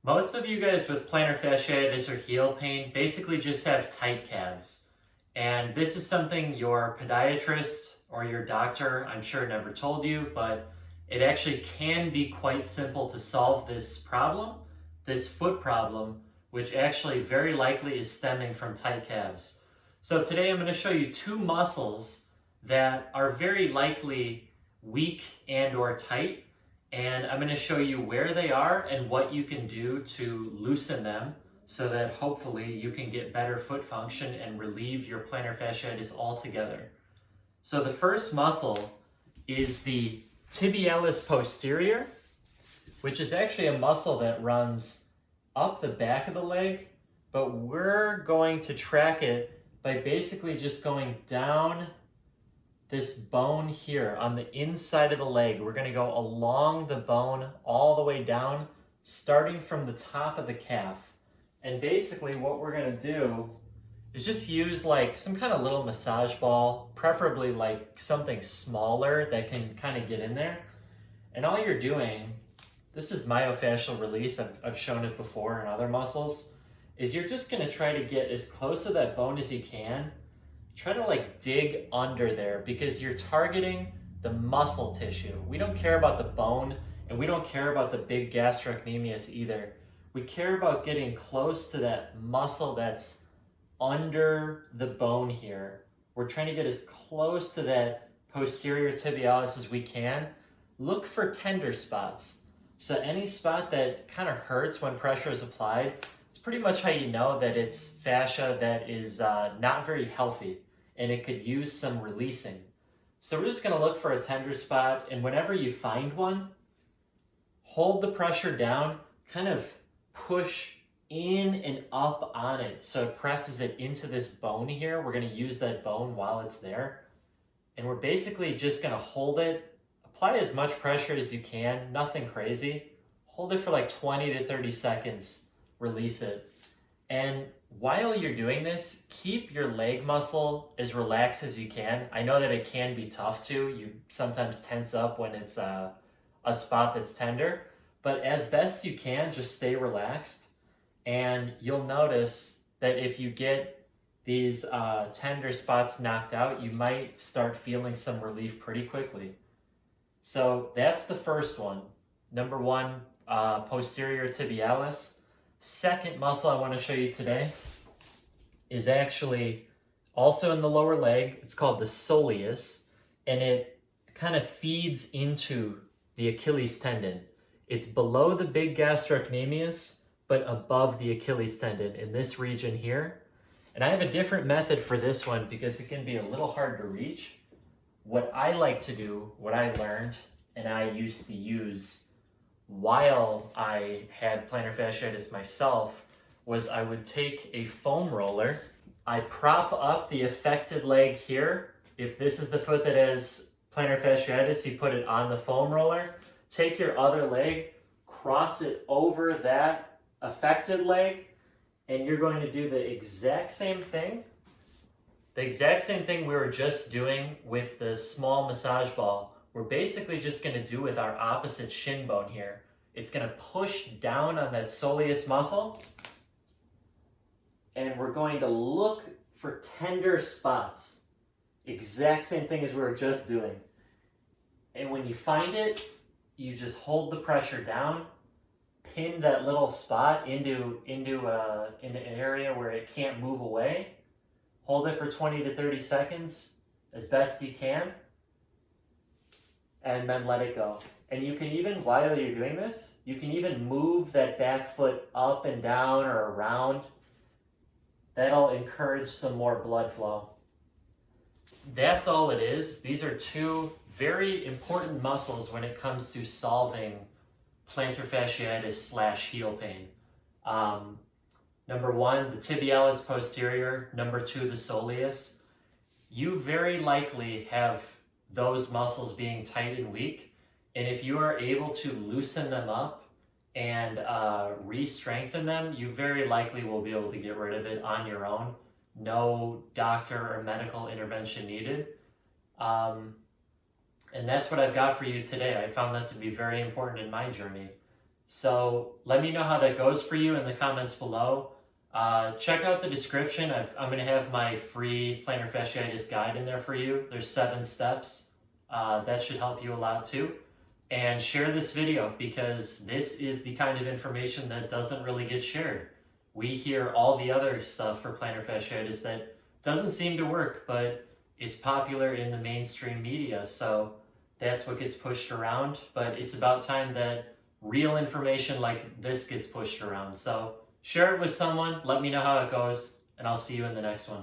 Most of you guys with plantar fasciitis or heel pain basically just have tight calves. And this is something your podiatrist or your doctor, I'm sure, never told you, but it actually can be quite simple to solve this problem, this foot problem, which actually very likely is stemming from tight calves. So today I'm going to show you two muscles that are very likely weak and or tight, and I'm going to show you where they are and what you can do to loosen them so that hopefully you can get better foot function and relieve your plantar fasciitis altogether. So the first muscle is the tibialis posterior, which is actually a muscle that runs up the back of the leg, but we're going to track it by basically just going down this bone here on the inside of the leg. We're going to go along the bone all the way down, starting from the top of the calf. And basically what we're going to do is just use like some kind of little massage ball, preferably like something smaller that can kind of get in there. And all you're doing, this is myofascial release, I've shown it before in other muscles, is you're just going to try to get as close to that bone as you can. Try to like dig under there because you're targeting the muscle tissue. We don't care about the bone and we don't care about the big gastrocnemius either. We care about getting close to that muscle that's under the bone here. We're trying to get as close to that posterior tibialis as we can. Look for tender spots. So any spot that kind of hurts when pressure is applied, it's pretty much how you know that it's fascia that is not very healthy and it could use some releasing. So we're just going to look for a tender spot, and whenever you find one, hold the pressure down, kind of push in and up on it so it presses it into this bone here. We're going to use that bone while it's there, and we're basically just going to hold it, apply as much pressure as you can, nothing crazy. Hold it for like 20 to 30 seconds, release it. And while you're doing this, keep your leg muscle as relaxed as you can. I know that it can be tough to. You sometimes tense up when it's a spot that's tender, but as best you can, just stay relaxed. And you'll notice that if you get these tender spots knocked out, you might start feeling some relief pretty quickly. So that's the first one. Number one, posterior tibialis. Second muscle I want to show you today is actually also in the lower leg. It's called the soleus, and it kind of feeds into the Achilles tendon. It's below the big gastrocnemius, but above the Achilles tendon in this region here. And I have a different method for this one because it can be a little hard to reach. What I like to do, what I learned, and I used to use while I had plantar fasciitis myself, was I would take a foam roller, I prop up the affected leg here. If this is the foot that has plantar fasciitis, you put it on the foam roller, take your other leg, cross it over that affected leg, and you're going to do the exact same thing. The exact same thing we were just doing with the small massage ball. We're basically just going to do with our opposite shin bone here. It's going to push down on that soleus muscle, and we're going to look for tender spots. Exact same thing as we were just doing. And when you find it, you just hold the pressure down, pin that little spot into an area where it can't move away. Hold it for 20 to 30 seconds as best you can, and then let it go. And you can even, while you're doing this, you can even move that back foot up and down or around. That'll encourage some more blood flow. That's all it is. These are two very important muscles when it comes to solving plantar fasciitis / heel pain. Number one, the tibialis posterior. Number two, the soleus. You very likely have those muscles being tight and weak. And if you are able to loosen them up and re-strengthen them, you very likely will be able to get rid of it on your own. No doctor or medical intervention needed. And that's what I've got for you today. I found that to be very important in my journey. So let me know how that goes for you in the comments below. Check out the description. I'm going to have my free plantar fasciitis guide in there for you. There's 7 steps. That should help you a lot too. And share this video because this is the kind of information that doesn't really get shared. We hear all the other stuff for plantar fasciitis that doesn't seem to work, but it's popular in the mainstream media, so that's what gets pushed around. But it's about time that real information like this gets pushed around. So share it with someone, let me know how it goes, and I'll see you in the next one.